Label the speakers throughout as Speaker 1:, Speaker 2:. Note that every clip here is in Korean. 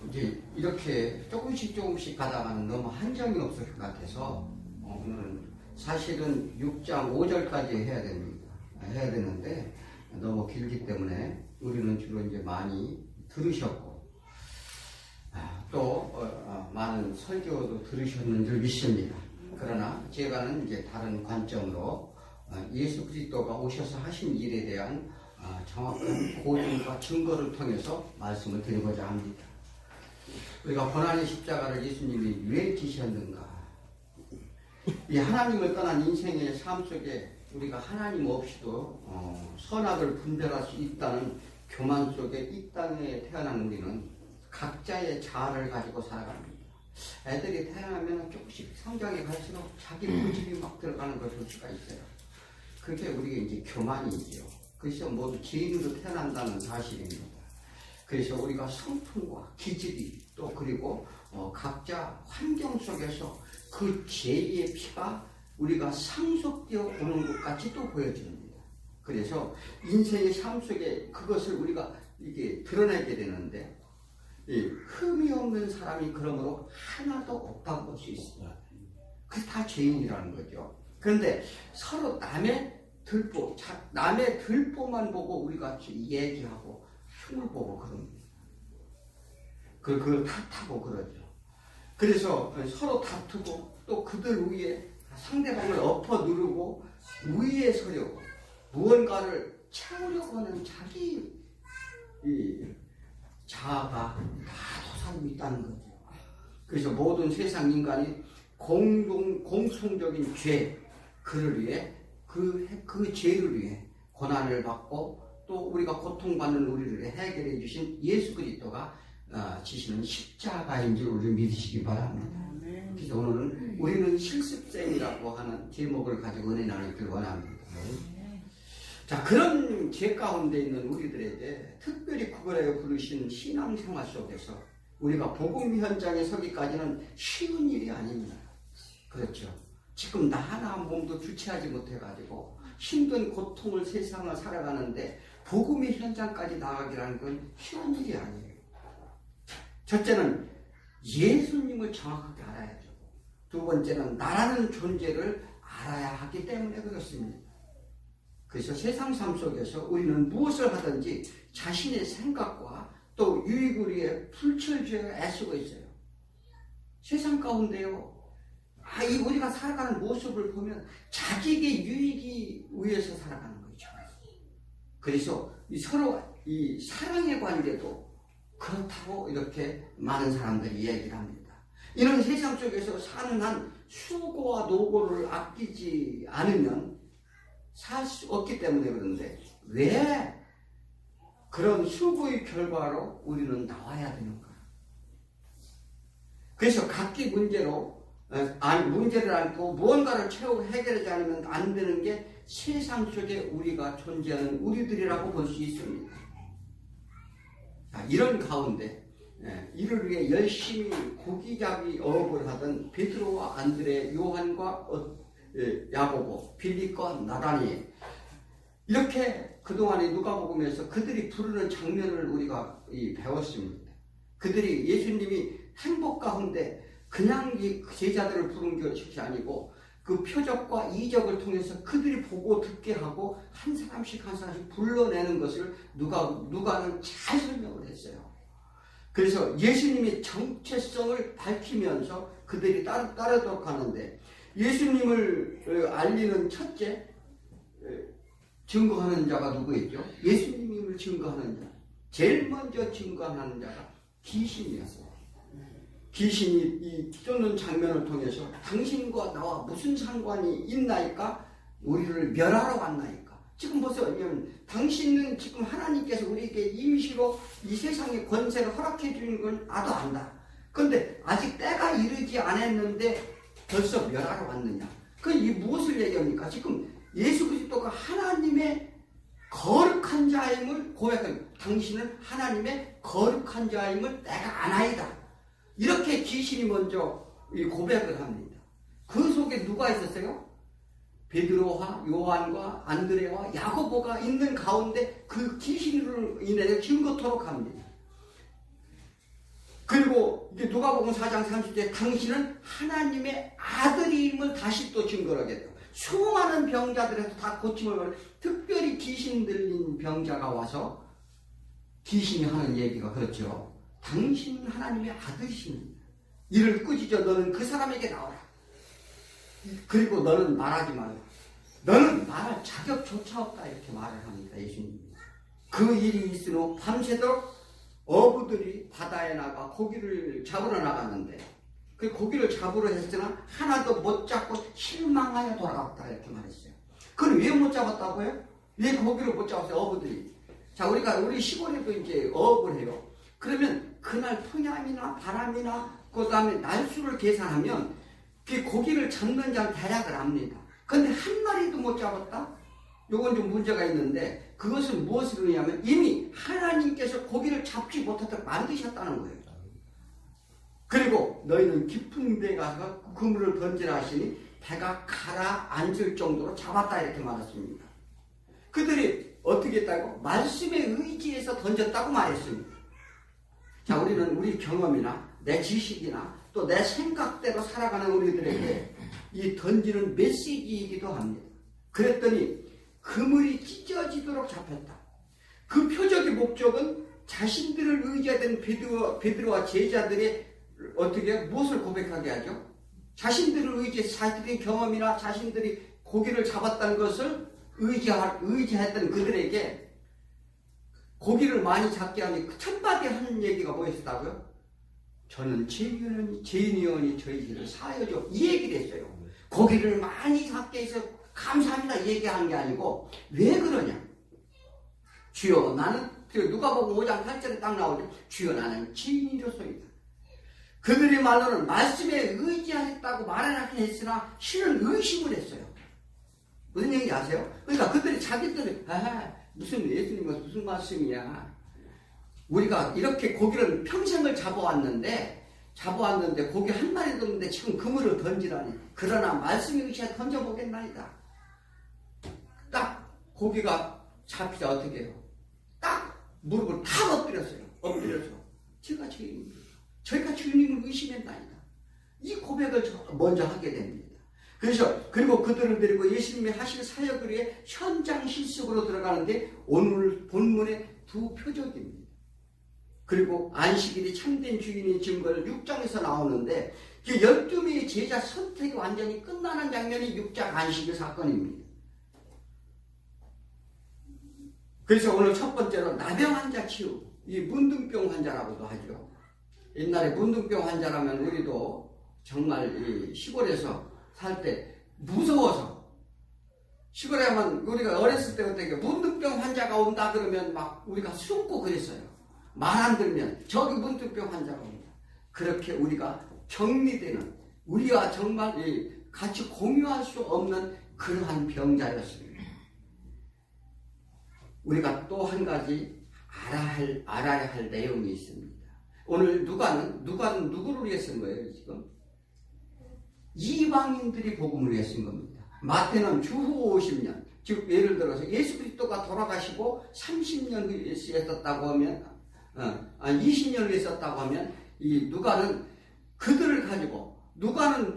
Speaker 1: 이제 이렇게 조금씩 가다가는 너무 한정이 없을 것 같아서 오늘은 사실은 6장 5절까지 해야 되는데 너무 길기 때문에 우리는 주로 이제 많이 들으셨고 또 많은 설교도 들으셨는 줄 믿습니다. 그러나 제가는 이제 다른 관점으로 예수 그리스도가 오셔서 하신 일에 대한 정확한 고증과 증거를 통해서 말씀을 드리고자 합니다. 우리가 고난의 십자가를 예수님이 왜 지셨는가? 이 하나님을 떠난 인생의 삶 속에 우리가 하나님 없이도 선악을 분별할 수 있다는 교만 속에 이 땅에 태어난 우리는 각자의 자아를 가지고 살아갑니다. 애들이 태어나면 조금씩 성장해 갈수록 자기 고집이 막 들어가는 걸 볼 수가 있어요. 그게 우리가 이제 교만이지요. 그래서 모두 죄인으로 태어난다는 사실입니다. 그래서 우리가 성품과 기질이 또 그리고 각자 환경 속에서 그 죄의 피가 우리가 상속되어 오는 것 같이 또 보여집니다. 그래서 인생의 삶 속에 그것을 우리가 이게 드러내게 되는데 흠이 없는 사람이 그러므로 하나도 없다고 볼 수 있어요. 그게 다 죄인이라는 거죠. 그런데 서로 남의 들보만 보고 우리가 얘기하고 흉을 보고 그럽니다. 그걸 탓하고 그러죠. 그래서 서로 다투고 또 그들 위에 상대방을 엎어 누르고 위에 서려고 무언가를 채우려고 하는 자기 자아가 다 솟아나고 있다는 거죠. 그래서 모든 세상 인간이 공통적인 죄, 그를 위해 그 죄를 위해 고난을 받고 또 우리가 고통받는 우리를 위해 해결해 주신 예수 그리스도가 지시는 십자가인 줄 우리 믿으시기 바랍니다. 그래서 오늘은 우리는 실습생이라고 하는 제목을 가지고 은혜 나누기를 원합니다. 자, 그런 죄 가운데 있는 우리들에게 특별히 구걸하여 부르신 신앙생활 속에서 우리가 복음 현장에 서기까지는 쉬운 일이 아닙니다. 그렇죠. 지금 나 하나 몸도 주체하지 못해가지고 힘든 고통을 세상을 살아가는데 복음의 현장까지 나가기라는 건 쉬운 일이 아니에요. 첫째는 예수님을 정확하게 알아야죠. 두 번째는 나라는 존재를 알아야 하기 때문에 그렇습니다. 그래서 세상 삶 속에서 우리는 무엇을 하든지 자신의 생각과 또 유익을 위해 불철주야 애쓰고 있어요. 세상 가운데요. 우리가 살아가는 모습을 보면 자기에게 유익이 위해서 살아가는 거죠. 그래서 서로 이 사랑의 관계도 그렇다고 이렇게 많은 사람들이 얘기를 합니다. 이런 세상 속에서 사는 한 수고와 노고를 아끼지 않으면 살 수 없기 때문에 그런데 왜 그런 수고의 결과로 우리는 나와야 되는가? 그래서 각기 문제를 안고 무언가를 채우고 해결하지 않으면 안 되는 게 세상 속에 우리가 존재하는 우리들이라고 볼 수 있습니다. 이런 가운데 이를 위해 열심히 고기잡이 어업을 하던 베드로와 안드레, 요한과 야고보, 빌립과 나다니엘, 이렇게 그동안에 누가복음에서 그들이 부르는 장면을 우리가 배웠습니다. 그들이 예수님이 행복 가운데 그냥 제자들을 부른 것이 아니고 그 표적과 이적을 통해서 그들이 보고 듣게 하고 한 사람씩 불러내는 것을 누가는 잘 설명을 했어요. 그래서 예수님의 정체성을 밝히면서 그들이 따르도록 하는데 예수님을 알리는 첫째 증거하는 자가 누구였죠? 예수님을 증거하는 자. 제일 먼저 증거하는 자가 귀신이었어요. 귀신이 이 쫓는 장면을 통해서 당신과 나와 무슨 상관이 있나이까? 우리를 멸하러 왔나이까? 지금 보세요. 당신은 지금 하나님께서 우리에게 임시로 이 세상의 권세를 허락해 주는 건 나도 안다. 그런데 아직 때가 이르지 않았는데 벌써 멸하러 왔느냐? 이 무엇을 얘기합니까? 지금 예수 그리스도가 하나님의 거룩한 자임을 고백합니다. 당신은 하나님의 거룩한 자임을 내가 아나이다. 이렇게 귀신이 먼저 고백을 합니다. 그 속에 누가 있었어요? 베드로와 요한과 안드레와 야고보가 있는 가운데 그 귀신으로 인해 증거토록 합니다. 그리고 이게 누가복음 4장 30절에 당신은 하나님의 아들임을 다시 또 증거를 하게 돼요. 수많은 병자들에서 다 고침을 받는, 특별히 귀신 들린 병자가 와서 귀신이 하는 얘기가 그렇죠. 당신은 하나님의 아들이십니다. 이를 꾸짖어 너는 그 사람에게 나오라. 그리고 너는 말하지 말라. 너는 말할 자격조차 없다. 이렇게 말을 합니다. 예수님이. 그 일이 있은 후 밤새도록 어부들이 바다에 나가 고기를 잡으러 나갔는데 그 고기를 잡으러 했으나 하나도 못 잡고 실망하여 돌아갔다. 이렇게 말했어요. 그럼 왜 못 잡았다고요? 왜 고기를 못 잡았어요? 어부들이. 자, 우리 시골에도 이제 어업을 해요. 그러면 그날 풍향이나 바람이나 그 다음에 날수를 계산하면 그 고기를 잡는 장 대략을 압니다. 근데 한 마리도 못 잡았다? 요건 좀 문제가 있는데 그것은 무엇을 의미하면 이미 하나님께서 고기를 잡지 못하도록 만드셨다는 거예요. 그리고 너희는 깊은 데 가서 그물을 던지라 하시니 배가 가라앉을 정도로 잡았다 이렇게 말했습니다. 그들이 어떻게 했다고? 말씀에 의지해서 던졌다고 말했습니다. 자, 우리는 우리 경험이나 내 지식이나 또 내 생각대로 살아가는 우리들에게 이 던지는 메시지이기도 합니다. 그랬더니 그물이 찢어지도록 잡혔다. 그 표적의 목적은 자신들을 의지하던 베드로와 제자들의 어떻게 무엇을 고백하게 하죠? 자신들을 의지해서 자신들의 경험이나 자신들이 고기를 잡았다는 것을 의지했던 그들에게 고기를 많이 잡게 하니 첫 마디 하는 얘기가 뭐였다고요? 저는 죄인이오니 저희 죄를 사하여줘. 이 얘기를 했어요. 고기를 많이 잡게 해서 감사합니다 얘기하는 게 아니고 왜 그러냐? 주여 나는 누가복음 5장 8절에 딱 나오죠. 주여 나는 죄인이로소이다. 그들의 말로는 말씀에 의지하겠다고 말하긴 했으나 실은 의심을 했어요. 무슨 얘기인지 아세요? 그러니까 그들이 자기들이 무슨 예수님은 무슨 말씀이야. 우리가 이렇게 고기를 평생을 잡아왔는데 고기 한 마리도 없는데 지금 그물을 던지라니. 그러나 말씀에 의지해 던져보겠나이다. 딱 고기가 잡히자 어떻게 해요? 딱 무릎을 탁 엎드려서 제가 죄인입니다. 저희가 주님을 의심했나이다. 이 고백을 먼저 하게 됩니다. 그리고 그들을 데리고 예수님이 하실 사역을 위해 현장 실습으로 들어가는데 오늘 본문의 두 표적입니다. 그리고 안식일이 참된 주인의 증거를 6장에서 나오는데 그 12명의 제자 선택이 완전히 끝나는 장면이 6장 안식일 사건입니다. 그래서 오늘 첫 번째로 나병 환자 치유, 이 문둥병 환자라고도 하죠. 옛날에 문둥병 환자라면 우리도 정말 이 시골에서 살 때 무서워서 시골에 하면 우리가 어렸을 때 어떻게 문둥병 환자가 온다 그러면 막 우리가 숨고 그랬어요. 말 안 들으면 저기 문둥병 환자가 온다. 그렇게 우리가 격리되는 우리와 정말 같이 공유할 수 없는 그러한 병자였습니다. 우리가 또 한 가지 알아야 할 내용이 있습니다. 오늘 누가는 누구를 위해 쓴 거예요, 지금? 이방인들이 복음을 위해 쓴 겁니다. 마태는 주후 50년, 즉 예를 들어서 예수 그리스도가 돌아가시고 30년 후에 있었다고 하면 20년 후에 있었다고 하면 이 누가는 그들을 가지고 누가는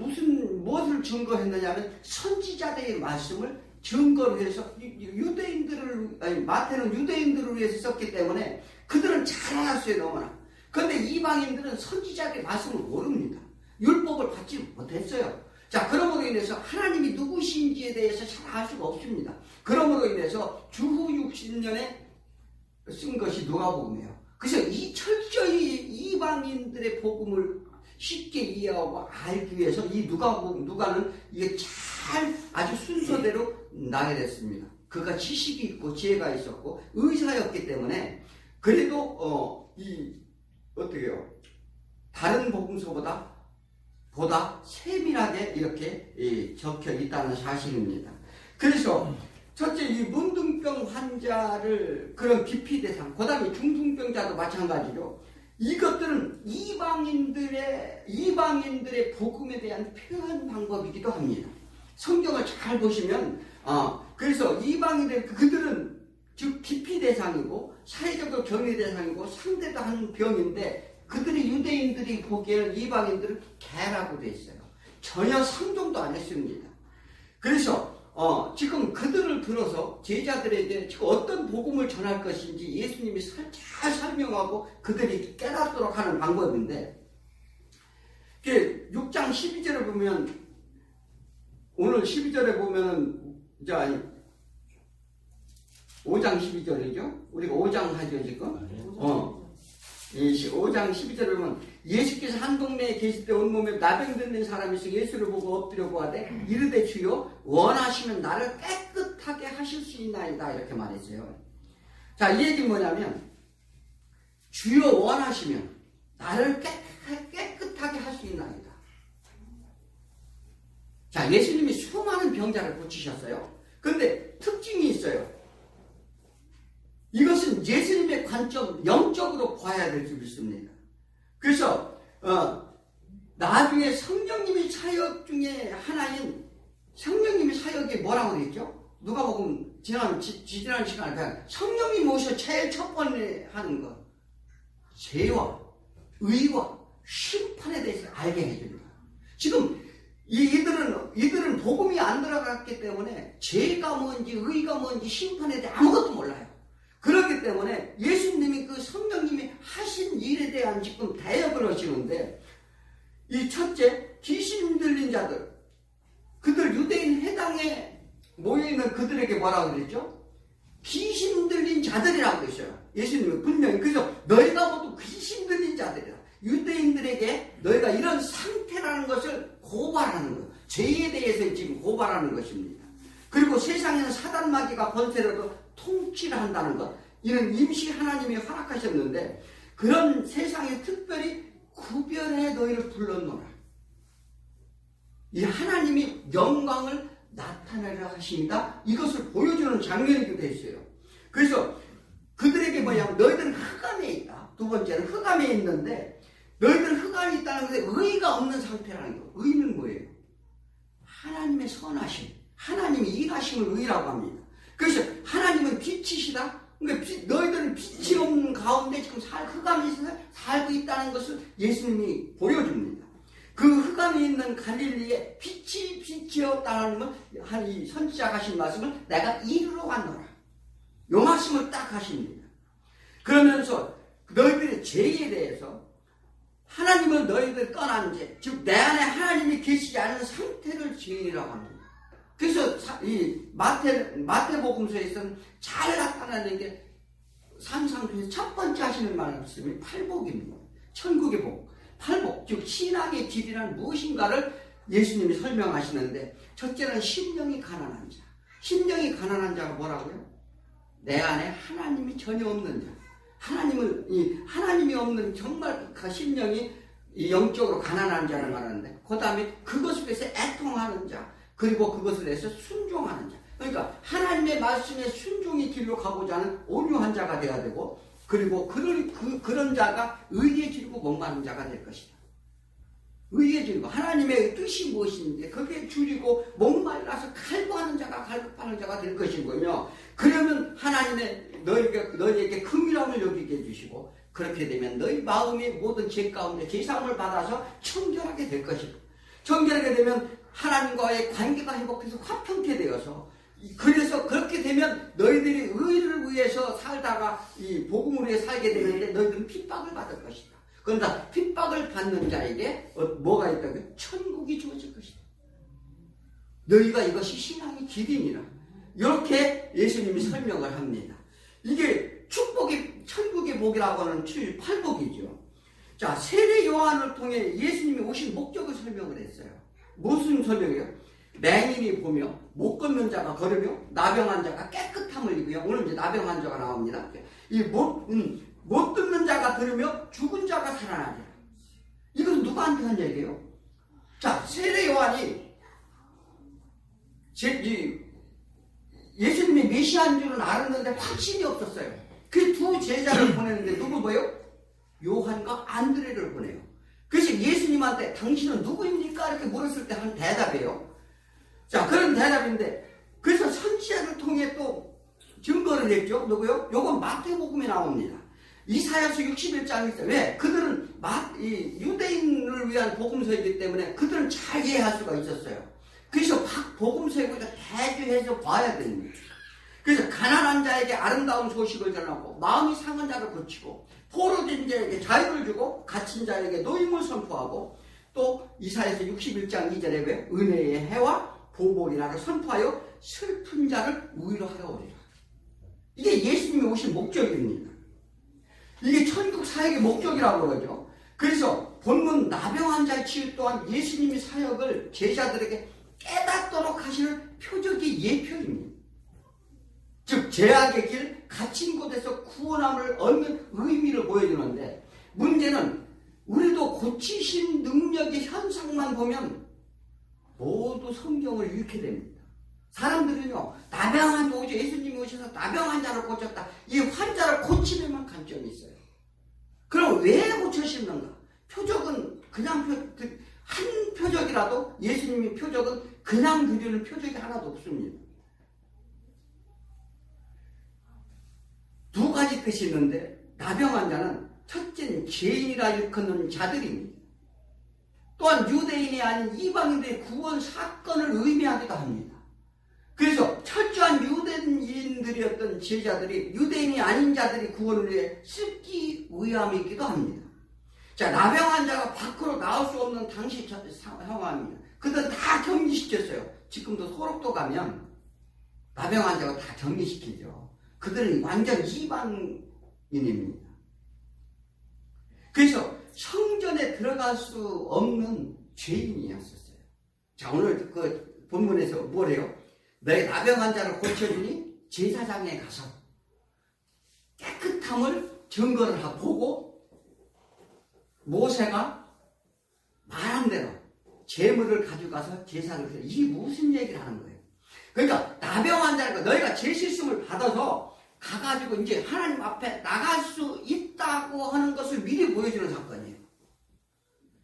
Speaker 1: 무엇을 증거했느냐면 선지자들의 말씀을 증거로 해서 마태는 유대인들을 위해서 썼기 때문에 그들은 잘 알았어요, 너무나. 그런데 이방인들은 선지자들의 말씀을 모릅니다. 율법을 받지 못했어요. 자, 그러므로 인해서 하나님이 누구신지에 대해서 잘 알 수가 없습니다. 그러므로 인해서 주후 60년에 쓴 것이 누가복음이에요. 그래서 이 철저히 이방인들의 복음을 쉽게 이해하고 알기 위해서 이 누가는 이게 잘 아주 순서대로 나열했습니다. 그가 지식이 있고 지혜가 있었고 의사였기 때문에 그래도 어떻게요? 다른 복음서보다 세밀하게 이렇게 적혀 있다는 사실입니다. 그래서 첫째 이 문둥병 환자를 그런 기피 대상, 그 다음에 중풍병자도 마찬가지로 이것들은 이방인들의 복음에 대한 표현 방법이기도 합니다. 성경을 잘 보시면 그래서 그들은 즉 기피 대상이고 사회적으로 격리 대상이고 상대도 하는 병인데 그들이 유대인들이 보기에는 이방인들은 개라고 돼 있어요. 전혀 상종도 안 했습니다. 그래서 지금 그들을 들어서 제자들에게 지금 어떤 복음을 전할 것인지 예수님이 잘 설명하고 그들이 깨닫도록 하는 방법인데, 6장 12절을 보면, 오늘 12절에 보면은, 5장 12절이죠? 우리가 5장 하죠, 지금? 5장 12절에 보면, 예수께서 한 동네에 계실 때 온몸에 나병 들린 사람이 있어 예수를 보고 엎드려 구하되 이르되 주여 원하시면 나를 깨끗하게 하실 수 있나이다, 이렇게 말했어요. 자, 이 얘기는 뭐냐면, 주여 원하시면 나를 깨끗하게 할 수 있나이다. 자, 예수님이 수많은 병자를 고치셨어요. 그런데 특징이 있어요. 이것은 예수님의 관점, 영적으로 봐야 될 줄 믿습니다. 그래서 나중에 성령님의 사역 중에 하나인 성령님의 사역이 뭐라고 그랬죠? 누가복음 지난 시간에 성령님 오셔 제일 첫 번째 하는 것, 죄와 의와 심판에 대해서 알게 해줍니다. 지금 이들은 복음이 안 들어갔기 때문에 죄가 뭔지 의가 뭔지 심판에 대해 아무것도 몰라요. 그렇기 때문에 예수님이 그 성령님이 하신 일에 대한 지금 대역을 하시는데, 이 첫째, 귀신 들린 자들, 그들 유대인 회당에 모여있는 그들에게 뭐라고 그랬죠? 귀신 들린 자들이라고 했어요. 예수님은 분명히. 그래서 너희가 모두 귀신 들린 자들이다. 유대인들에게 너희가 이런 상태라는 것을 고발하는 거예요. 죄에 대해서 지금 고발하는 것입니다. 그리고 세상에는 사단마귀가 권세로도 통치를 한다는 것, 이는 임시 하나님이 허락하셨는데, 그런 세상에 특별히 구별해 너희를 불렀노라. 이 하나님이 영광을 나타내려 하십니다. 이것을 보여주는 장면이기도 했어요. 그래서 그들에게 뭐냐면, 너희들은 흑암에 있다. 두 번째는 흑암에 있는데, 너희들은 흑암에 있다는 것에 의가 없는 상태라는 거예요. 의는 뭐예요? 하나님의 선하심, 하나님이 일하심을 의라고 합니다. 그래서 하나님은 빛이시다. 그러니까 너희들은 빛이 없는 가운데 지금 흑암에 있어서 살고 있다는 것을 예수님이 보여줍니다. 그 흑암에 있는 갈릴리에 빛이 빛이었다는 건 이 선지자가 하신 말씀을 내가 이루러 갔노라. 요 말씀을 딱 하십니다. 그러면서 너희들의 죄에 대해서 하나님을 너희들 떠난 죄, 즉 내 안에 하나님이 계시지 않은 상태를 죄인이라고 합니다. 그래서 이 마태복음서에서는 잘 나타나는 게 상상에서 첫 번째 하시는 말씀이 팔복입니다. 천국의 복, 팔복, 즉 신앙의 길이란 무엇인가를 예수님이 설명하시는데, 첫째는 심령이 가난한 자. 심령이 가난한 자가 뭐라고요? 내 안에 하나님이 전혀 없는 자. 하나님이 없는 정말 그 심령이 영적으로 가난한 자를 말하는데, 그 다음에 그것을 위해서 애통하는 자, 그리고 그것을 위해서 순종하는 자. 그러니까 하나님의 말씀에 순종의 길로 가고자 하는 온유한 자가 되어야 되고, 그리고 그런 자가 의에 지르고 목마른 자가 될 것이다. 의에 지르고 하나님의 뜻이 무엇인지 거기에 줄이고 목말라서 갈구하는 자가 갈급하는 자가 될 것이고요. 그러면 하나님의 너희에게 긍휼함을 여기게 해주시고, 그렇게 되면 너희 마음이 모든 죄 가운데 죄사함을 받아서 청결하게 될 것이고, 청결하게 되면 하나님과의 관계가 회복해서 화평케 되어서, 그래서 그렇게 되면 너희들이 의를 위해서 살다가 이 복음을 위해 살게 되는데 너희들은 핍박을 받을 것이다. 그러나 핍박을 받는 자에게 뭐가 있다고요? 천국이 주어질 것이다. 너희가 이것이 신앙의 길이니라. 이렇게 예수님이 설명을 합니다. 이게 축복이, 천국의 복이라고 하는 팔복이죠. 자, 세례 요한을 통해 예수님이 오신 목적을 설명을 했어요. 무슨 설명이에요? 맹인이 보며 못 걷는 자가 걸으며 나병한 자가 깨끗함을 입으며, 오늘 이제 나병한 자가 나옵니다. 이 못 듣는 자가 들으며 죽은 자가 살아나리라. 이건 누구한테 한 얘기예요? 자, 세례 요한이 예수님이 메시아인 줄은 알았는데 확신이 없었어요. 그 두 제자를 보냈는데 누구 보여요? 요한과 안드레를 보내요. 그래서 예수님한테 당신은 누구입니까? 이렇게 물었을 때 한 대답이에요. 자, 그런 대답인데, 그래서 선지자를 통해 또 증거를 했죠. 누구요? 요건 마태복음에 나옵니다. 이사야서 61장이 있어요. 왜? 그들은 유대인을 위한 복음서이기 때문에 그들은 잘 이해할 수가 있었어요. 그래서 복음서에 대주해서 봐야 됩니다. 그래서 가난한 자에게 아름다운 소식을 전하고 마음이 상한 자를 고치고 포로된 자에게 자유를 주고 갇힌 자에게 노임을 선포하고 또 이사야서 61장 2절에 왜? 은혜의 해와 보복의 날을 선포하여 슬픈 자를 위로하여 오리라. 이게 예수님이 오신 목적입니다. 이게 천국 사역의 목적이라고 그러죠. 그래서 본문 나병 환자의 치유 또한 예수님이 사역을 제자들에게 깨닫도록 하시는 표적이 예표입니다. 즉 죄악의 길, 갇힌 곳에서 구원함을 얻는 의미를 보여주는데, 문제는 우리도 고치신 능력의 현상만 보면 모두 성경을 잃게 됩니다. 사람들은요, 나병 환자 오죠. 예수님이 오셔서 나병 환자를 고쳤다. 이 환자를 고치려만 관점이 있어요. 그럼 왜 고치셨는가? 표적은 그냥 한 표적이라도, 예수님의 표적은 그냥 드리는 표적이 하나도 없습니다. 두 가지 뜻이 있는데, 나병 환자는 첫째는 죄인이라 일컫는 자들입니다. 또한 유대인이 아닌 이방인들의 구원 사건을 의미하기도 합니다. 그래서 철저한 유대인들이었던 제자들이 유대인이 아닌 자들이 구원을 위해 쓰기 위함이기도 합니다. 자, 나병 환자가 밖으로 나올 수 없는 당시 상황입니다. 그들은 다 격리시켰어요. 지금도 소록도 가면 나병 환자가 다 격리시키죠. 그들은 완전 이방인입니다. 그래서 성전에 들어갈 수 없는 죄인이었었어요. 자, 오늘 그 본문에서 뭐래요? 너의 나병 환자를 고쳐주니 제사장에 가서 깨끗함을 증거를 보고 모세가 말한 대로 제물을 가져가서 제사를 해요. 이게 무슨 얘기를 하는 거예요? 그러니까 나병 환자니까 너희가 죄 씻음을 받아서 가가지고 이제 하나님 앞에 나갈 수 있다고 하는 것을 미리 보여주는 사건이에요.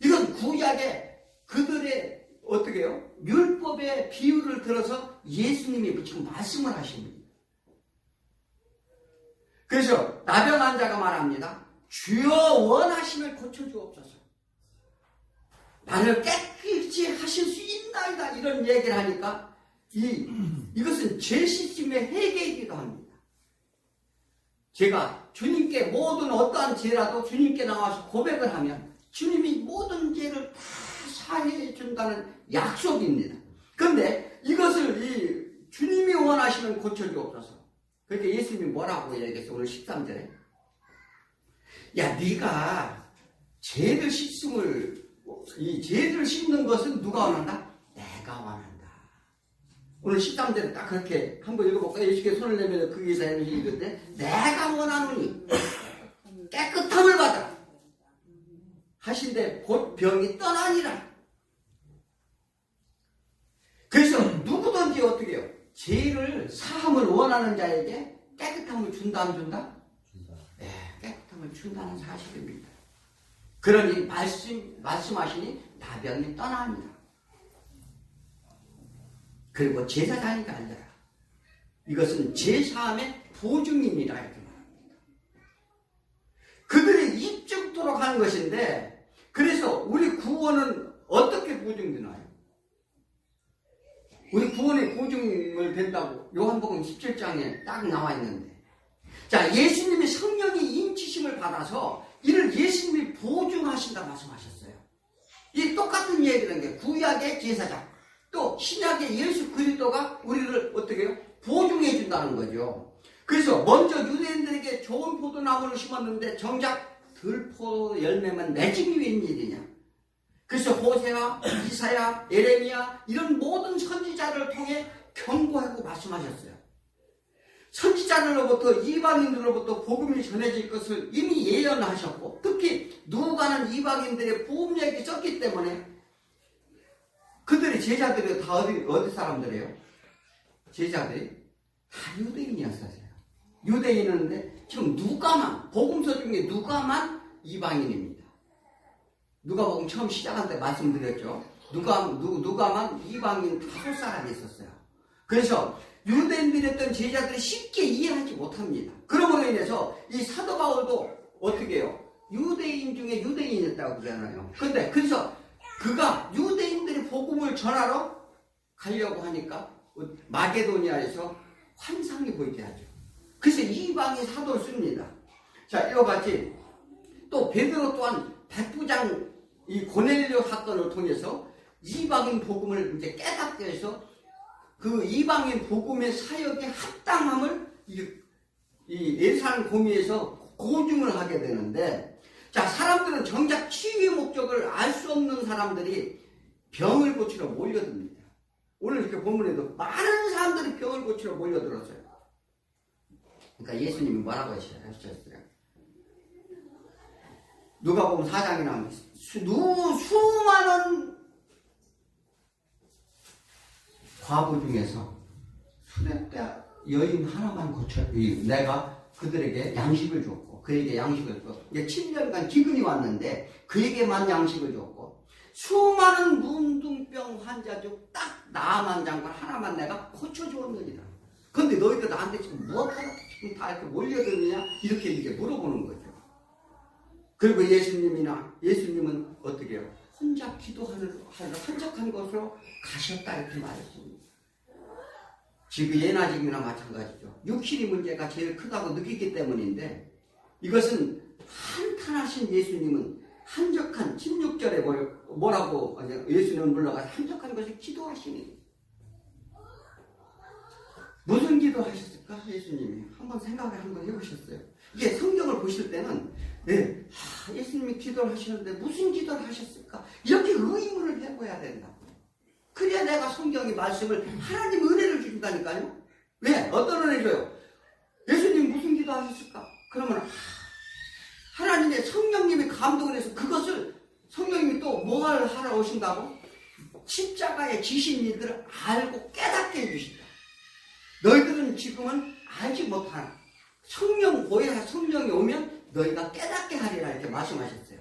Speaker 1: 이건 구약의 그들의 어떻게 해요? 율법의 비유를 들어서 예수님이 지금 말씀을 하십니다. 그래서 나병 환자가 말합니다. 주여 원하시면 고쳐주옵소서. 나를 깨끗이 하실 수 있나이다. 이런 얘기를 하니까 이것은 죄 씻음의 회개이기도 합니다. 제가 주님께 모든 어떠한 죄라도 주님께 나와서 고백을 하면 주님이 모든 죄를 다 사해 준다는 약속입니다. 그런데 이것을 주님이 원하시면 고쳐주옵소서. 그러니까 예수님이 뭐라고 얘기했어요? 오늘 13절에 야, 네가 죄를 씻는 것은 누가 원한다? 내가 원한다. 오늘 13절에 딱 그렇게 한번 읽어볼까요? 예수께 손을 내밀어 그 기사에 읽는데 내가 원하노니 깨끗함을 받아 하신데 곧 병이 떠나니라. 그래서 누구든지 어떻게 해요? 죄를 사함을 원하는 자에게 깨끗함을 준다 안 준다? 네, 깨끗함을 준다는 사실입니다. 그러니 말씀하시니 나병이 떠납니다. 그리고 제사장이 알려라. 이것은 제사함의 보증이니라 이렇게 말합니다. 그들이 입증토록 하는 것인데, 그래서 우리 구원은 어떻게 보증되나요? 우리 구원의 보증을 된다고 요한복음 17장에 딱 나와 있는데, 자, 예수님이 성령의 인치심을 받아서 이를 예수님이 보증하신다 말씀하셨어요. 이 똑같은 얘기라는 게 구약의 제사장, 또 신약의 예수 그리스도가 우리를 어떻게 해요? 보증해 준다는 거죠. 그래서 먼저 유대인들에게 좋은 포도나무를 심었는데 정작 들포 열매만 맺음이 웬일이냐. 그래서 호세아, 이사야, 예레미야 이런 모든 선지자를 통해 경고하고 말씀하셨어요. 선지자들로부터 이방인들로부터 복음이 전해질 것을 이미 예언하셨고, 특히 누가는 이방인들의 복음력이 썼기 때문에 그들이 제자들이 다 어디 사람들이에요? 제자들이 다 유대인이었어요. 유대인인데 지금 누가만, 복음서 중에 누가만 이방인입니다. 누가복음 처음 시작할 때 말씀드렸죠. 누가만 이방인 5사람이 있었어요. 그래서 유대인들이었던 제자들이 쉽게 이해하지 못합니다. 그러므로 인해서 이 사도 바울도 어떻게 해요? 유대인 중에 유대인이었다고 그러잖아요. 근데 그래서 그가 유대인들이 복음을 전하러 가려고 하니까 마게도니아에서 환상이 보이게 하죠. 그래서 이방인 사도를 씁니다. 자, 이와 같이 또 베드로 또한 백부장 이 고넬료 사건을 통해서 이방인 복음을 이제 깨닫게 해서 그 이방인 복음의 사역에 합당함을 이 예산 공의에서 고증을 하게 되는데, 자, 사람들은 정작 치유의 목적을 알 수 없는 사람들이 병을 고치러 몰려듭니다. 오늘 이렇게 본문에도 많은 사람들이 병을 고치러 몰려들었어요. 그러니까 예수님이 뭐라고 하셨어요? 누가복음 4장에 나오면 수많은 과부 중에서 수레대 여인 하나만 고쳐 내가 그들에게 양식을 줬고 그에게 양식을 줬고 7년간 기근이 왔는데 그에게만 양식을 줬고 수많은 문둥병 환자 중 딱 나만 장관 하나만 내가 고쳐주었느니라. 그런데 너희들 나한테 지금 무엇하러 지금 다 이렇게 몰려드느냐 이렇게 물어보는 거죠. 그리고 예수님은 어떻게 해요? 혼자 기도하는 한적한 곳으로 가셨다 이렇게 말했습니다. 지금 예나 지금이나 마찬가지죠. 육신의 문제가 제일 크다고 느끼기 때문인데 이것은 한탄하신 예수님은 한적한 16절에 뭐라고 예수님은 불러가 한적한 것을 기도하시니 무슨 기도하셨을까? 예수님이 한번 생각을 한번 해보셨어요. 이게 성경을 보실 때는 예수님이 기도를 하시는데 무슨 기도를 하셨을까? 이렇게 의문을 해봐야 된다. 그래야 내가 성경의 말씀을 하나님 은혜를 주신다니까요. 왜? 어떤 은혜 줘요? 예수님 무슨 기도 하셨을까? 그러면 하나님의 성령님의 감동을 해서 그것을 성령님이 또 뭘 하러 오신다고? 십자가의 지신 일들을 알고 깨닫게 해주신다. 너희들은 지금은 알지 못하나 성령이 오면 너희가 깨닫게 하리라 이렇게 말씀하셨어요.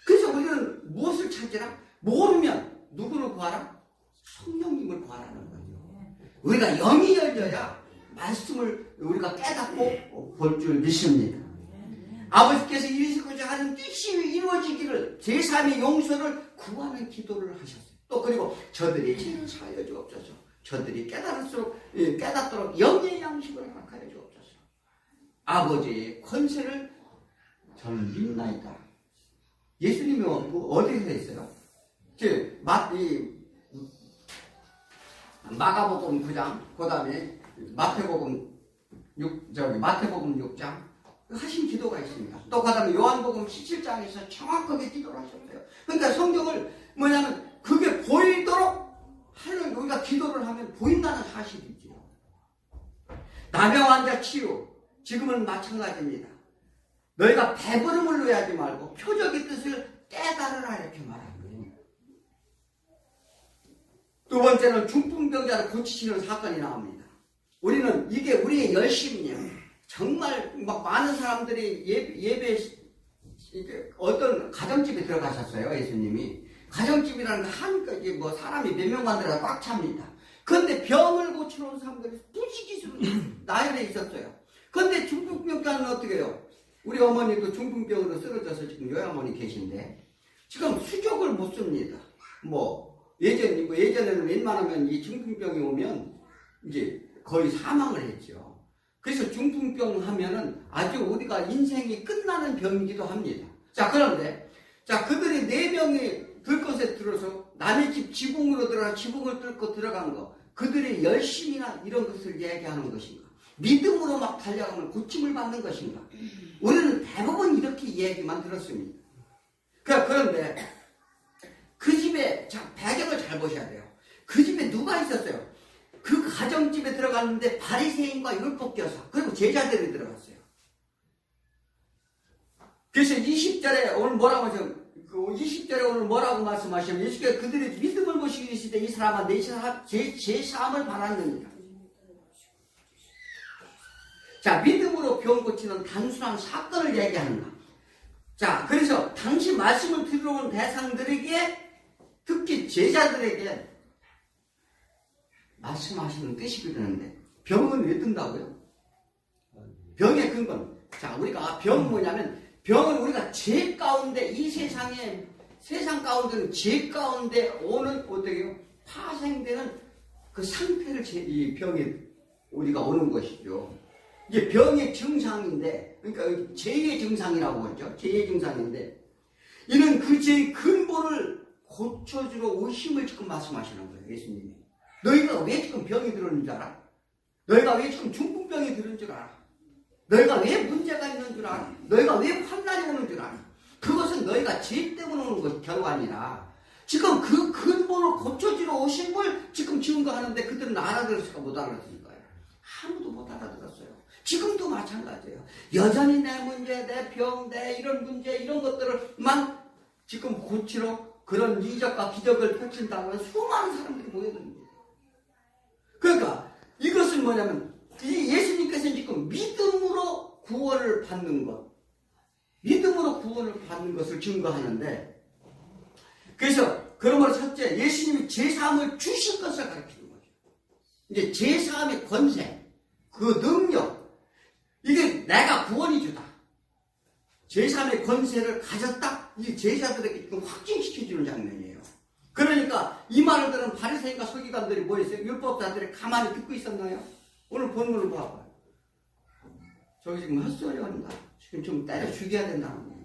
Speaker 1: 그래서 우리는 무엇을 찾으라? 모르면 누구를 구하라? 성령님을 구하라는 거죠. 우리가 영이 열려야 말씀을 우리가 깨닫고 볼 줄 믿습니다. 아버지께서 이루시고자 하는 뜻이 이루어지기를 제3의 용서를 구하는 기도를 하셨어요. 또 그리고 저들이 죄를 사하여 주옵소서. 저들이 깨닫도록 영의 양식을 허락하여 주옵소서. 아버지의 권세를 저는 믿나이다. 예수님이 어디서 했어요? 마가복음 9장, 그 다음에 마태복음 6장 하신 기도가 있습니다. 또 그 다음에 요한복음 17장에서 정확하게 기도를 하셨어요. 그러니까 성경을 그게 보이도록 하는 우리가 기도를 하면 보인다는 사실이지요. 남의 환자 치유 지금은 마찬가지입니다. 너희가 배부름을 놓아야지 말고 표적의 뜻을 깨달으라 이렇게 말하는 거예요. 두 번째는 중풍병자를 고치시는 사건이 나옵니다. 우리는 이게 우리의 열심이에요. 정말 많은 사람들이 예배 어떤 가정집에 들어가셨어요. 예수님이 가정집이라는 게 사람이 몇 명만 들어가 꽉 찹니다. 그런데 병을 고치러 온 사람들이 부지기수로 나열해 있었어요. 그런데 중풍병자는 어떻게 해요? 우리 어머니도 중풍병으로 쓰러져서 지금 요양원이 계신데 지금 수족을 못 씁니다. 예전에는 웬만하면 이 중풍병이 오면 이제 거의 사망을 했죠. 그래서 중풍병 하면은 아주 우리가 인생이 끝나는 병이기도 합니다. 자, 그런데 그들이 4명이 들것에 들어서 남의 집 지붕으로 들어가 지붕을 뚫고 들어간 거, 그들의 열심이나 이런 것을 얘기하는 것인가? 믿음으로 막 달려가면 고침을 받는 것인가? 우리는 대부분 이렇게 얘기만 들었습니다. 그런데 그 집에 배경을 잘 보셔야 돼요. 그 집에 누가 있었어요? 그 가정집에 들어갔는데 바리새인과 율법교사 그리고 제자들이 들어갔어요. 그래서 20절에 오늘 뭐라고 하죠? 20절에 오늘 뭐라고 말씀하시면 예수께서 그들의 믿음을 보시기 위해서 이 사람은 내 제사함을 받았느니라. 자, 믿음으로 병 고치는 단순한 사건을 얘기하는가? 자, 그래서 당시 말씀을 들어온 대상들에게 특히 제자들에게 말씀하시는 뜻이 그러는데 병은 왜 든다고요? 병의 근본. 자, 우리가 병 뭐냐면 병은 우리가 죄 가운데, 이 세상 가운데는 죄 가운데 오는 어떻게요? 파생되는 그 상태를 이 병이 우리가 오는 것이죠. 이게 병의 증상인데, 그러니까 죄의 증상이라고 하죠. 죄의 증상인데, 이는 그 죄의 근본을 고쳐주러 오심을 지금 말씀하시는 거예요, 예수님이. 너희가 왜 지금 병이 들었는 줄 알아? 너희가 왜 지금 중풍병이 들은 줄 알아? 너희가 왜 문제가 있는 줄 알아? 너희가 왜 환난이 오는 줄 알아? 그것은 너희가 죄 때문에 오는 것 결과 아니라 지금 그 근본을 고쳐주러 오신 걸 지금 증거하는데 그들은 알아들었을까 못 알아들었을 거예요. 아무도 못 알아들었어요. 지금도 마찬가지예요. 여전히 내 문제, 내 병, 내 이런 문제, 이런 것들을만 지금 고치러 그런 이적과 기적을 펼친다고 해서 수많은 사람들이 모여듭니다. 그러니까 이것은 뭐냐면 이 예수님께서는 지금 믿음으로 구원을 받는 것, 믿음으로 구원을 받는 것을 증거하는데, 그래서 그러므로 첫째, 예수님이 제사함을 주신 것을 가르치는 거죠. 이제 제사함의 권세, 그 능력, 이게 내가 구원이 주다. 제사함의 권세를 가졌다. 이 제자들에게 지금 확증시켜주는 장면이에요. 그러니까 이 말을 들은 바리새인과 서기관들이 뭐 했어요? 율법자들이 가만히 듣고 있었나요? 오늘 본문을 봐봐요. 저기 지금 헛소리 한다. 지금 좀 때려 죽여야 된다는 거예요.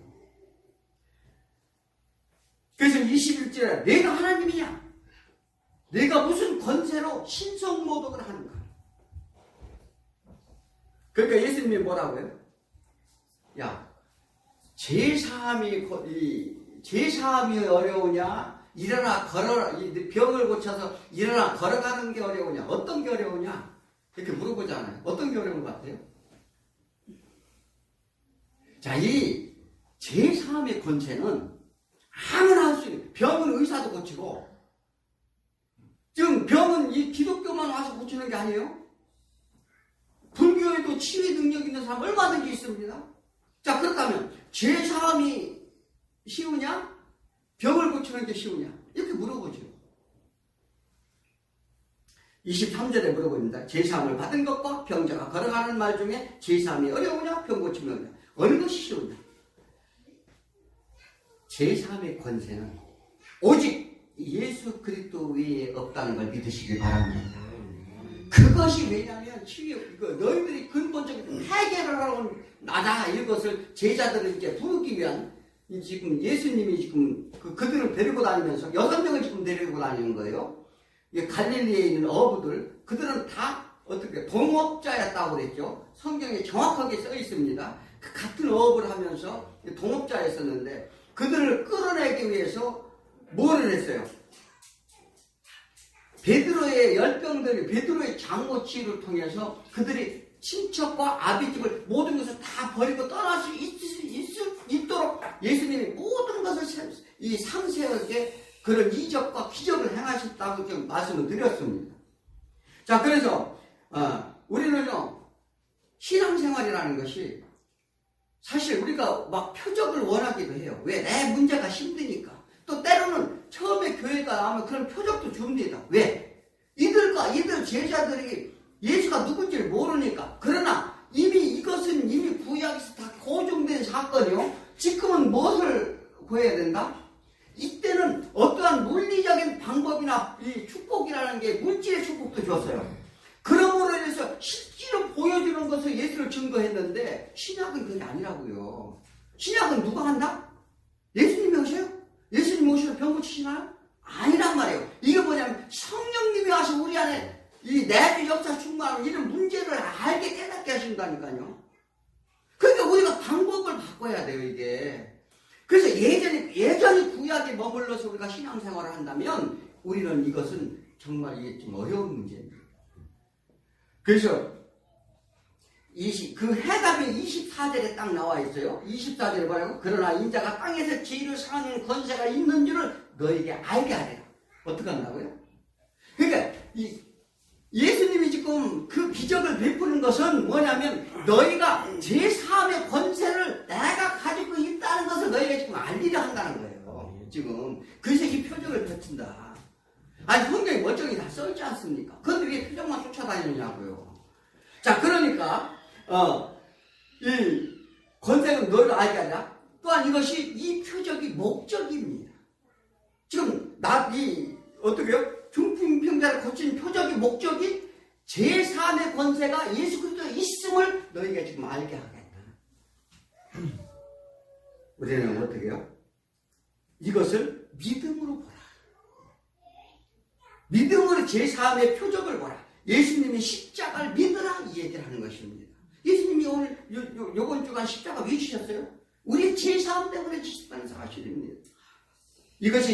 Speaker 1: 그래서 21절에 내가 하나님이냐? 내가 무슨 권세로 신성모독을 하는가? 그러니까 예수님이 뭐라고요? 야, 제사함이 어려우냐? 일어나 걸어라. 병을 고쳐서 일어나 걸어가는 게 어려우냐? 어떤 게 어려우냐? 이렇게 물어보잖아요. 어떤 게 어려운 것 같아요? 자, 이 제사함의 권세는 아무나 할 수 있는, 병은 의사도 고치고, 지금 병은 이 기독교만 와서 고치는 게 아니에요. 불교에도 치유 능력 있는 사람 얼마든지 있습니다. 자, 그렇다면 제사함이 쉬우냐? 병을 고치는 게 쉬우냐? 이렇게 물어보죠. 23절에 물어봅니다. 제사함을 받은 것과 병자가 걸어가는 말 중에 제사함이 어려우냐? 병 고침이 어려우냐? 어느 것이 쉬우냐? 제사함의 권세는 오직 예수 그리스도 외에 없다는 걸 믿으시길 바랍니다. 그것이 왜냐하면 너희들이 근본적인 해결을 하러 나다 이것을 제자들을 이제 부르기 위한 지금 예수님이 지금 그들을 데리고 다니면서 6명을 지금 데리고 다니는 거예요. 갈릴리에 있는 어부들, 그들은 다 어떻게 동업자였다고 그랬죠. 성경에 정확하게 써 있습니다. 그 같은 어업을 하면서 동업자였었는데 그들을 끌어내기 위해서 뭐를 했어요? 베드로의 열병들이 베드로의 장모 치유를 통해서 그들이 친척과 아비집을 모든 것을 다 버리고 떠날 수 있도록 예수님이 모든 것을 이 상세하게 그런 이적과 기적을 행하셨다고 좀 말씀을 드렸습니다. 자, 그래서 우리는요 신앙생활이라는 것이 사실 우리가 막 표적을 원하기도 해요. 왜? 내 문제가 힘드니까. 또 때로는 처음에 교회가 나오면 그런 표적도 줍니다. 왜? 이들 제자들이 예수가 누군지를 모르니까. 그러나 이것은 이미 구약에서 다 고정된 사건이요. 지금은 무엇을 구해야 된다? 이때는 어떠한 물리적인 방법이나 이 축복이라는 게 물질의 축복도 줬어요. 그러므로 인해서 실제로 보여주는 것을 예수를 증거했는데 신약은 그게 아니라고요. 신약은 누가 한다? 예수님이 오셔요? 예수님이 오시면 병 고치시나요? 아니란 말이에요. 이게 뭐냐면 성령님이 와서 우리 안에 이 내주 역사 충만하는 이런 문제를 알게 깨닫게 하신다니까요. 그러니까 우리가 방법을 바꿔야 돼요, 이게. 그래서 예전에 구약에 머물러서 우리가 신앙생활을 한다면 우리는 이것은 정말 이게 좀 어려운 문제입니다. 그래서 그 해답이 24절에 딱 나와 있어요. 24절에 뭐라고? 그러나 인자가 땅에서 죄를 사하는 권세가 있는 줄을 너에게 알게 하리라. 어떻게 한다고요? 그러니까 예수님이 지금 그 기적을 베푸는 것은 뭐냐면 너희가 제3의 권세를 내가 가지고 있다는 것을 너희가 지금 알리려 한다는 거예요. 지금 그래서 이 표적을 펼친다. 아니 성경에 멀쩡히 다 써있지 않습니까? 그런데 왜 표적만 쫓아다니느냐고요. 자, 그러니까 권세는 너를 알게 하라. 또한 이것이 이 표적이 목적입니다. 지금 어떻게요? 중풍병자를 고친 표적이 목적이 제3의 권세가 예수 그리스도에 있음을 너희가 지금 알게 하겠다. 우리는 어떻게 해요? 이것을 믿음으로 보라. 믿음으로 제3의 표적을 보라. 예수님의 십자가를 믿으라 이 얘기를 하는 것입니다. 예수님이 오늘 요번 주간 십자가 왜 지셨어요? 우리 제3 때문에 지셨다는 사실입니다. 이것이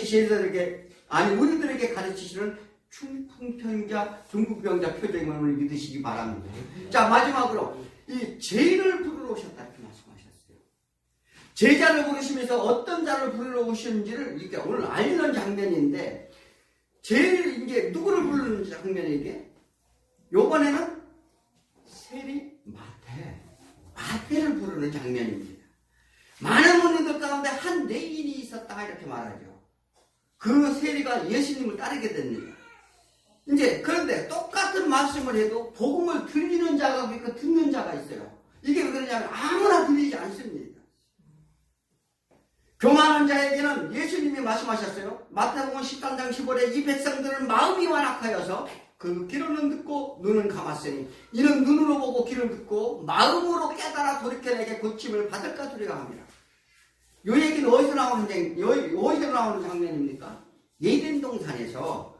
Speaker 1: 우리들에게 가르치시는 중풍병자, 중풍병자 표적임을 믿으시기 바랍니다. 자, 마지막으로 이 제를 부르러 오셨다 이렇게 말씀하셨어요. 제자를 부르시면서 어떤 자를 부르러 오셨는지를 이게 오늘 알리는 장면인데, 제일 이제 누구를 부르는 장면이 이게? 요번에는 세리 마태를 부르는 장면입니다. 많은 문인들 가운데 한 내인이 있었다 이렇게 말하죠. 그 세리가 예수님을 따르게 됩니다. 이제 그런데 똑같은 말씀을 해도 복음을 들리는 자가 있고 듣는 자가 있어요. 이게 왜 그러냐면 아무나 들리지 않습니다. 교만한 자에게는 예수님이 말씀하셨어요. 마태복음 13장 15절에 이 백성들은 마음이 완악하여서 그 귀로는 듣고 눈은 감았으니 이는 눈으로 보고 귀를 듣고 마음으로 깨달아 돌이켜 내게 고침을 받을까 두려워합니다. 이 얘기는 어디서 나오는 장면입니까? 에덴 동산에서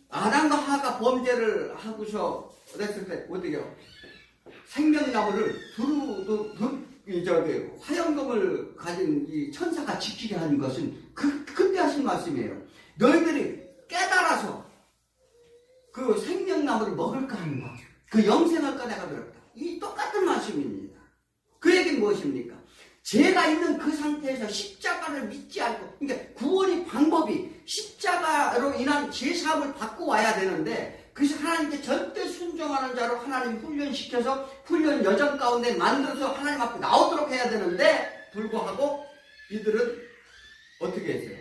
Speaker 1: 아담과 하와가 범죄를 하고서 그랬을 때 어떻게요? 생명나무를 화영검을 가진 이 천사가 지키게 한 것은 그때 하신 말씀이에요. 너희들이 깨달아서 그 생명나무를 먹을까 하는 것, 그 영생할까 내가 들었다. 이 똑같은 말씀입니다. 그 얘기는 무엇입니까? 죄가 있는 그 상태에서 십자가를 믿지 않고, 그러니까 구원의 방법이 십자가로 인한 죄사함을 받고 와야 되는데, 그래서 하나님께 절대 순종하는 자로 하나님 훈련시켜서 훈련 여정 가운데 만들어서 하나님 앞에 나오도록 해야 되는데, 불구하고 이들은 어떻게 했어요?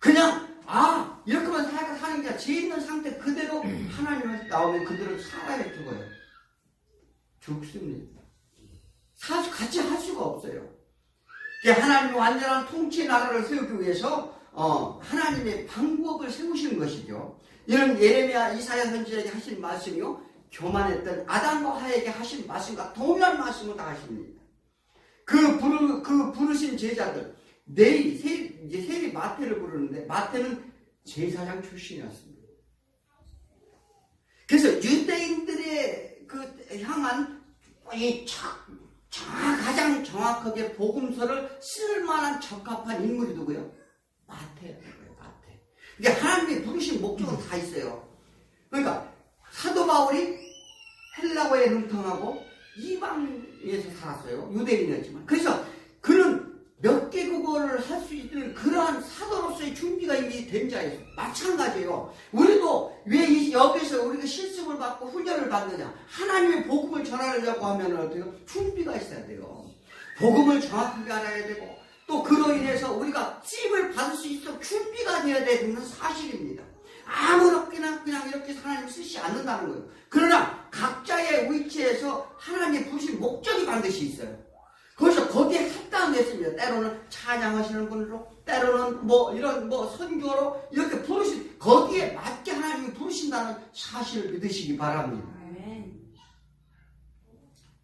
Speaker 1: 그냥 이렇게만 사는 게 죄 있는 상태 그대로 하나님한테 나오면 그들은 살아야 죽어요. 죽습니다. 같이 할 수가 없어요. 하나님의 완전한 통치 나라를 세우기 위해서 하나님의 방법을 세우시는 것이죠. 이는 예레미야 이사야 선지자에게 하신 말씀이요, 교만했던 아담과 하와에게 하신 말씀과 동일한 말씀을 다 하십니다. 그 부르신 제자들 세리 마태를 부르는데, 마태는 제사장 출신이었습니다. 그래서 유대인들의 향한 가장 정확하게 복음서를 쓸 만한 적합한 인물이 누구예요? 마태예요. 마태. 이게 하나님이 부르신 목적은 다 있어요. 그러니까 사도 바울이 헬라어에 능통하고 이방에서 살았어요. 유대인이었지만. 그래서 그는 몇 개국어를 할 수 있는 그러한 사도로서의 준비가 이미 된 자예요. 마찬가지예요. 우리도 왜 여기서 우리가 실습을 받고 훈련을 받느냐? 하나님의 복음을 전하려고 하면 어때요? 준비가 있어야 돼요. 복음을 정확하게 알아야 되고, 또 그로 인해서 우리가 쓰임을 받을 수 있도록 준비가 되어야 되는 사실입니다. 아무렇게나 그냥 이렇게 하나님 쓰시지 않는다는 거예요. 그러나 각자의 위치에서 하나님의 부르신 목적이 반드시 있어요. 그래서 거기에 합당했습니다. 때로는 찬양하시는 분으로, 때로는 이런 선교로 이렇게 거기에 맞게 하나님이 부르신다는 사실을 믿으시기 바랍니다.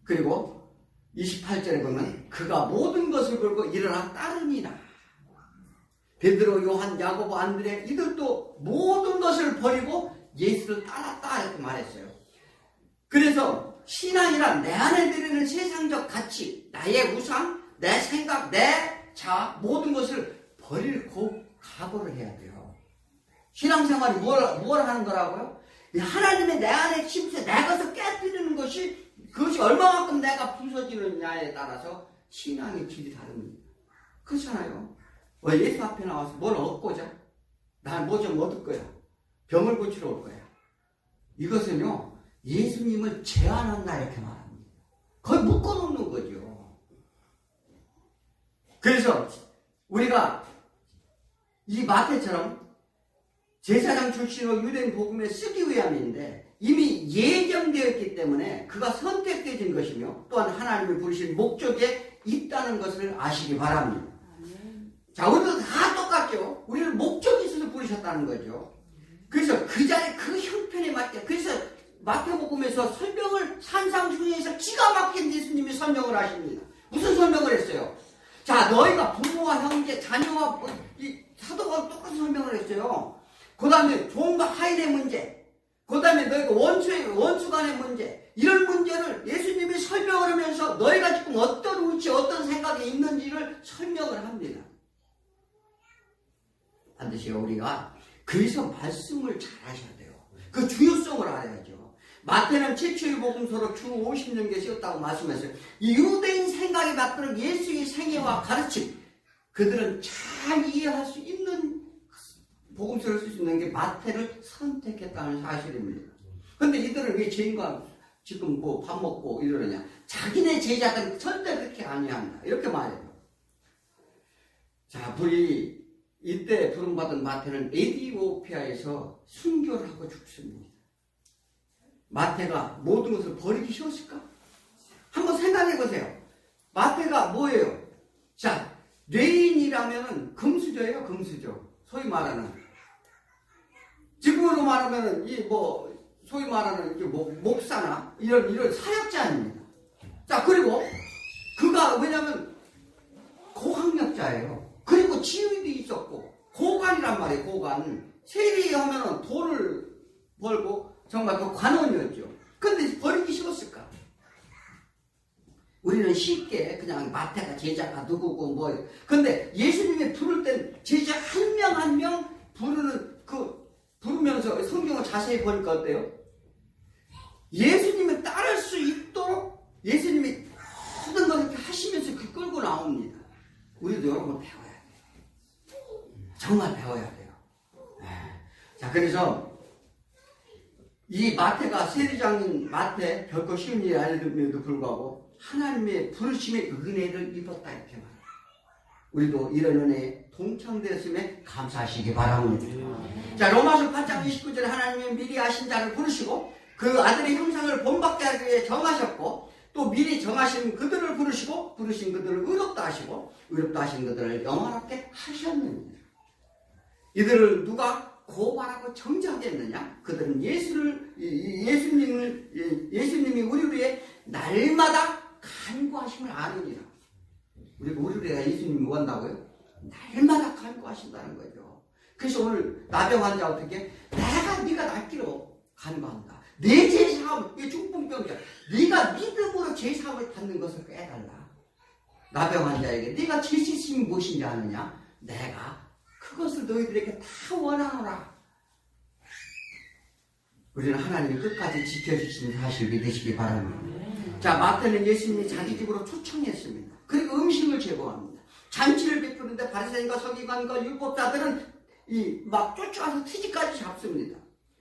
Speaker 1: 그리고 28절에 보면 그가 모든 것을 걸고 일어나 따르니라. 베드로, 요한, 야고보, 안드레 이들도 모든 것을 버리고 예수를 따랐다 이렇게 말했어요. 그래서 신앙이란 내 안에 들이는 세상적 가치, 나의 우상, 내 생각, 내 자아 모든 것을 버리고 각오를 해야 돼요. 신앙생활이 뭘 하는 거라고요? 하나님의 내 안에 침투해 내 것을 깨뜨리는 것이, 그것이 얼마만큼 내가 부서지느냐에 따라서 신앙의 질이 다릅니다. 그렇잖아요. 예수 앞에 나와서 뭘 얻고자? 난 뭐 좀 얻을 거야. 병을 고치러 올 거야. 이것은요, 예수님을 제한한다 이렇게 말합니다. 거의 묶어놓는 거죠. 그래서 우리가 이 마태처럼 제사장 출신으로 유대인 복음에 쓰기 위함인데, 이미 예정되었기 때문에 그가 선택되어진 것이며 또한 하나님이 부르신 목적에 있다는 것을 아시기 바랍니다. 자, 우리도 다 똑같죠. 우리는 목적이 있어서 부르셨다는 거죠. 그래서 그 자리 그 형편에 맞게, 그래서 마태복음에서 설명을 산상수훈에서 기가 막힌 예수님이 설명을 하십니다. 무슨 설명을 했어요? 자, 너희가 부모와 형제, 자녀와 이 사도가 똑같은 설명을 했어요. 그 다음에 종과 하인의 문제, 그 다음에 너희가 원수 간의 문제, 이런 문제를 예수님이 설명을 하면서 너희가 지금 어떤 위치, 어떤 생각이 있는지를 설명을 합니다. 반드시 우리가 그래서 말씀을 잘 하셔야 돼요. 그 주요성을 알아야죠. 마태는 최초의 복음서로 주 50년께 쓰였다고 말씀했어요. 이 유대인 생각에 맞도록 예수의 생애와 가르침, 그들은 잘 이해할 수 있는 복음서를 쓸 수 있는 게 마태를 선택했다는 사실입니다. 근데 이들은 왜 죄인과 지금 뭐 밥 먹고 이러느냐? 자기네 제자들은 절대 그렇게 아니한다. 이렇게 말해요. 자, 이때 부름받은 마태는 에티오피아에서 순교를 하고 죽습니다. 마태가 모든 것을 버리기 쉬웠을까? 한번 생각해 보세요. 마태가 뭐예요? 자, 뇌인이라면은 금수저예요, 금수저. 소위 말하는. 지금으로 말하면은 소위 말하는 목사나 이런 사역자입니다. 자, 그리고 그가 왜냐면 고학력자예요. 그리고 지위도 있었고 고관이란 말이에요. 고관. 세리하면은 돈을 벌고 정말 그 관원이었죠. 근데 버리기 쉬웠을까? 우리는 쉽게 그냥 마태가 제자가 누구고 뭐. 근데 예수님이 부를 땐 제자 한 명 한 명 부르면서 성경을 자세히 보니까 어때요? 예수님을 따를 수 있도록 예수님이 모든 걸 이렇게 하시면서 끌고 나옵니다. 우리도 여러분 배워야 돼요. 정말 배워야 돼요. 자, 그래서 이 마태가 세리장인 마태 결코 쉬운 일이 아님에도 불구하고 하나님의 부르심의 은혜를 입었다 이렇게 말해요. 우리도 이런 은혜에 동참되었음에 감사하시기 바랍니다. 자, 로마서 8장 29절에 하나님이 미리 아신 자를 부르시고 그 아들의 형상을 본받게 하기 위해 정하셨고 또 미리 정하신 그들을 부르시고 부르신 그들을 의롭다 하시고 의롭다 하신 그들을 영원하게 하셨느니라. 이들을 누가 고발하고 정죄하겠느냐? 그들은 예수님이 우리 위해 날마다 간구하심을 아느니라. 우리가 우리 위해 예수님이 뭐 한다고요? 날마다 간구하신다는 거죠. 그래서 오늘 나병 환자 어떻게? 네가 낫기로 간구한다. 내 죄사함, 이게 중풍병이야. 네가 믿음으로 죄사함을 받는 것을 깨달라. 나병 환자에게 네가 죄짓음이 무엇인지 아느냐? 내가 그것을 너희들에게 다 원하노라. 우리는 하나님이 끝까지 지켜주시는 사실을 믿으시기 바랍니다. 자, 마태는 예수님이 자기 집으로 초청했습니다. 그리고 음식을 제공합니다. 잔치를 베푸는데 바리새인과 서기관과 율법자들은 막 쫓아와서 트지까지 잡습니다.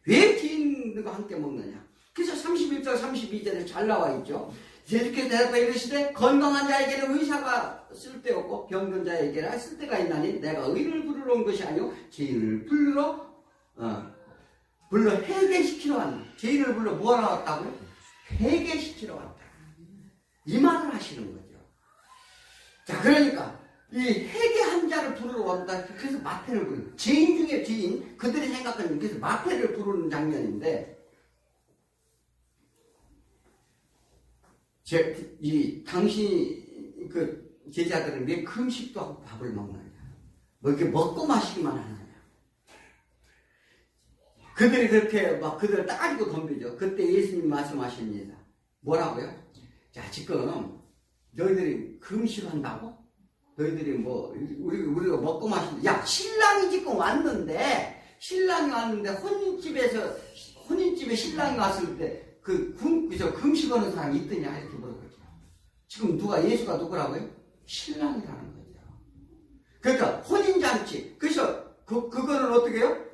Speaker 1: 왜 죄인들과 함께 먹느냐? 그래서 31절 32절에 잘 나와 있죠. 예수께서 대답하여 이르시되 건강한 자에게는 의사가 쓸데없고 병든 자에게는 쓸데가 있나니 내가 의를 부르러 온 것이 아니오 죄인을 불러 회개시키러 왔다. 죄인을 불러 뭐하러 왔다고요? 회개시키러 왔다. 이 말을 하시는 거죠. 자, 그러니까 이 회개한 자를 부르러 왔다. 그래서 마태를 부르는 죄인 중에 죄인, 그들이 생각하는 그래서 마태를 부르는 장면인데, 당신 제자들은 왜 금식도 하고 밥을 먹느냐? 뭐 이렇게 먹고 마시기만 하느냐? 그들이 그렇게 막 그들을 따지고 덤비죠. 그때 예수님 말씀하십니다. 뭐라고요? 자, 지금 너희들이 금식한다고? 너희들이 우리가 먹고 마시는데, 야, 신랑이 지금 왔는데, 혼인집에 신랑이 왔을 때, 금식하는 사람이 있더냐? 이렇게 물어보죠. 지금 예수가 누구라고요? 신랑이라는 거죠. 그러니까, 혼인잔치. 그래서, 그거는 어떻게 해요?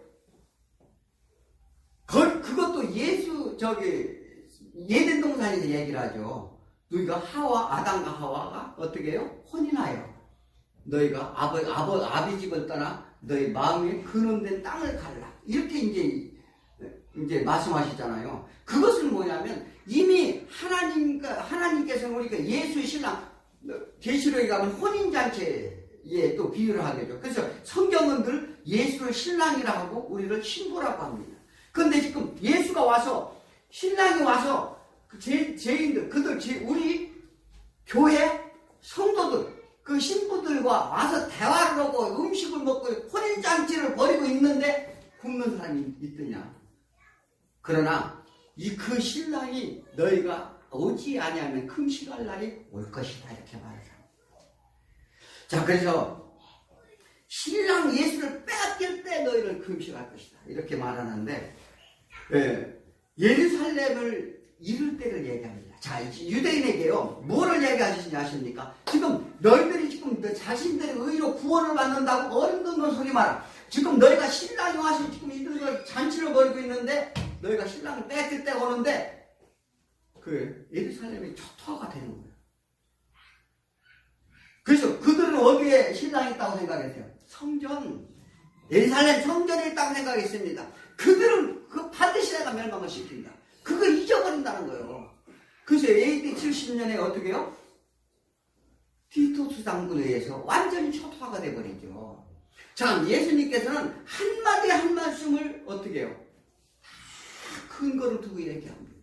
Speaker 1: 그것도 예덴 동산에서 얘기를 하죠. 너희가 아담과 하와가 어떻게 해요? 혼인하여. 너희가 아비 집을 떠나 너희 마음에 근원된 땅을 갈라. 이렇게 이제 이제 말씀하시잖아요. 그것은 뭐냐면 이미 하나님께서는 우리가 예수의 신랑, 계시록에 가면 혼인잔치에 또 비유를 하겠죠. 그래서 성경은 늘 예수를 신랑이라 하고 우리를 신부라고 합니다. 그런데 지금 예수가 와서, 신랑이 와서 죄인들, 우리 교회 성도들, 그 신부들과 와서 대화를 하고 음식을 먹고 혼인잔치를 벌이고 있는데 굶는 사람이 있더냐? 그러나 그 신랑이 너희가 오지 아니하면 금식할 날이 올 것이다, 이렇게 말하잖아. 자, 그래서 신랑 예수를 빼앗길 때 너희를 금식할 것이다, 이렇게 말하는데, 예루살렘을 이룰 때를 얘기합니다. 자, 유대인에게요, 뭐를 얘기하시냐 아십니까? 지금 너희들이 지금 자신들의 의로 구원을 받는다고 어림없는 소리 마라. 지금 너희가 신랑이 와서 지금 이들과 잔치를 벌이고 있는데, 너희가 신랑을 뺏길 때가 오는데, 그 예루살렘이 초토화가 되는 거예요. 그래서 그들은 어디에 신랑이 있다고 생각했어요? 성전, 예루살렘 성전에 있다고 생각했습니다. 그들은 그 반드시 내가 멸망을 시킨다. 그거 잊어버린다는 거예요. 그래서 AD 70년에 어떻게 해요? 티토스 장군에 의해서 완전히 초토화가 돼버리죠. 자, 예수님께서는 한마디 한 말씀을 어떻게 해요? 다 근거를 두고 얘기합니다.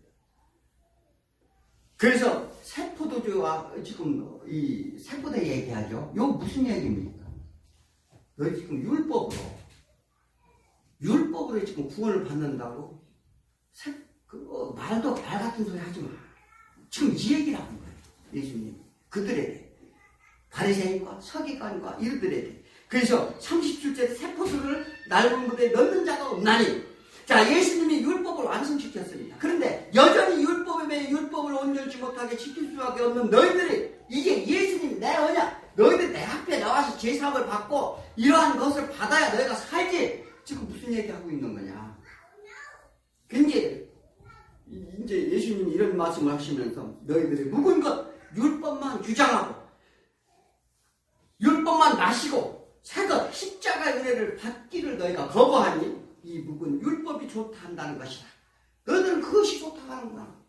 Speaker 1: 그래서 세포도주와 지금 이 세포도 얘기하죠. 이거 무슨 얘기입니까? 너희 지금 율법으로 지금 구원을 받는다고 말도 말 같은 소리 하지 마. 지금 이 얘기를 하는 거예요. 예수님. 그들에게. 바리새인과 서기관과 이들에게. 그래서 37절에 세포들을 낡은 무대에 넣는 자가 없나니. 자, 예수님이 율법을 완성시켰습니다. 그런데 여전히 율법을 온전치 못하게 지킬 수밖에 없는 너희들이, 이게 예수님 내 언약, 너희들 내 앞에 나와서 제사함을 받고 이러한 것을 받아야 너희가 살지. 지금 무슨 얘기하고 있는 거냐. 이제 예수님이 이런 말씀을 하시면서 너희들이 묵은 것, 율법만 주장하고 율법만 마시고 새것 십자가의 은혜를 받기를 너희가 거부하니 이 묵은 율법이 좋다 한다는 것이다. 너희들은 그것이 좋다고 하는구나.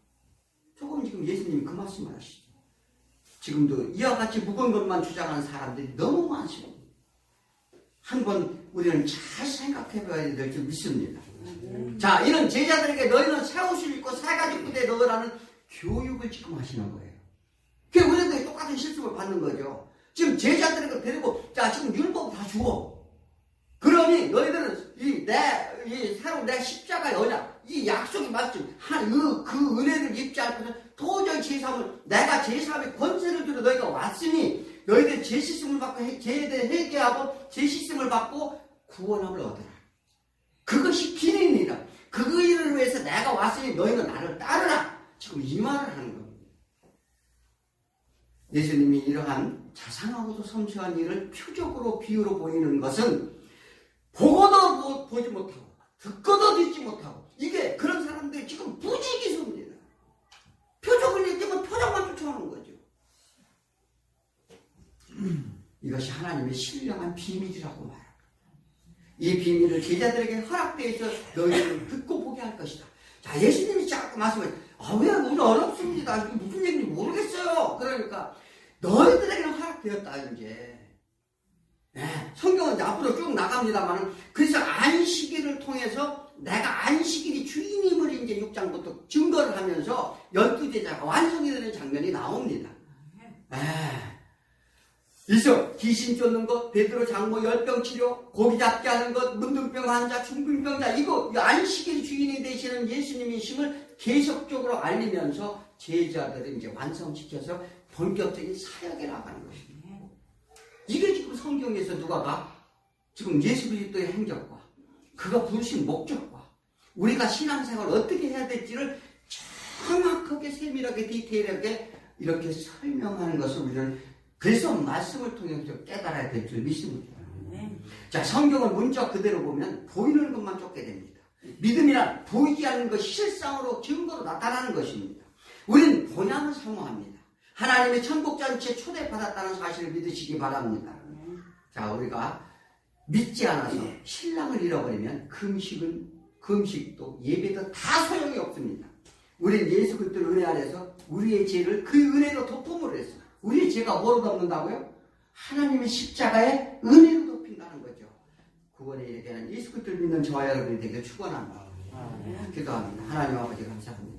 Speaker 1: 조금 지금 예수님이 그 말씀을 하시죠. 지금도 이와 같이 묵은 것만 주장하는 사람들이 너무 많습니다. 한번 우리는 잘 생각해 봐야 될 줄 믿습니다. 자, 이런 제자들에게 너희는 새 옷을 입고 새 가지 부대에 넣으라는 교육을 지금 하시는 거예요. 그게 우리들이 똑같은 실습을 받는 거죠. 지금 제자들에게 데리고, 자, 지금 율법 다 주어. 그러니 너희들은 새로 내 십자가의 언약, 이 약속이 맞지. 그 은혜를 입지 않고는 도저히 제사함을, 내가 제사함의 권세를 주러 너희가 왔으니 너희들 제 씻음을 받고, 죄에 대해 회개하고 제 씻음을 받고 구원함을 얻어라. 그것이 길이니라. 그 일을 위해서 내가 왔으니 너희는 나를 따르라. 지금 이 말을 하는 겁니다. 예수님이 이러한 자상하고도 섬세한 일을 표적으로 비유로 보이는 것은 보고도 보지 못하고 듣고도 듣지 못하고, 이게 그런 사람들이 지금 부지기수입니다. 표적을 얘기하면 표적만 쫓아오는 거죠. 이것이 하나님의 신령한 비밀이라고 말합니다. 이 비밀을 제자들에게 허락되어 있어 너희는 듣고 보게 할 것이다. 자, 예수님이 자꾸 말씀을, 왜 우리 어렵습니다. 무슨 얘기인지 모르겠어요. 그러니까 너희들에게는 허락되었다, 이제. 네, 성경은 이제 앞으로 쭉 나갑니다만, 그래서 안식일을 통해서 내가 안식일이 주인임을 이제 6장부터 증거를 하면서 12제자가 완성이 되는 장면이 나옵니다. 그래서 귀신 쫓는 것, 베드로 장모 열병 치료, 고기 잡게 하는 것, 문둥병 환자, 중풍병자, 이거 안식일 주인이 되시는 예수님이심을 계속적으로 알리면서 제자들을 이제 완성시켜서 본격적인 사역에 나가는 것입니다. 이게 지금 성경에서 누가가 지금 예수 그리스도의 행적과 그가 부르신 목적과 우리가 신앙생활을 어떻게 해야 될지를 정확하게 세밀하게 디테일하게 이렇게 설명하는 것을 우리는 그래서 말씀을 통해서 깨달아야 될 줄 믿습니다. 자, 성경을 문자 그대로 보면 보이는 것만 쫓게 됩니다. 믿음이란 보이지 않는 것이 실상으로 증거로 나타나는 것입니다. 우리는 본향을 사모합니다. 하나님의 천국잔치에 초대받았다는 사실을 믿으시기 바랍니다. 자, 우리가 믿지 않아서 신랑을 잃어버리면 금식은 금식도 예배도 다 소용이 없습니다. 우리는 예수 그리스도 은혜 안에서 우리의 죄를 그 은혜로 덮음으로 해서 우리의 죄가 뭐로 덮는다고요? 하나님의 십자가의 은혜로 덮인다는 거죠. 구원에 이르게 하는 예수 그리스도를 믿는 저와 여러분이 되길 축원합니다. 기도합니다. 하나님 아버지 감사합니다.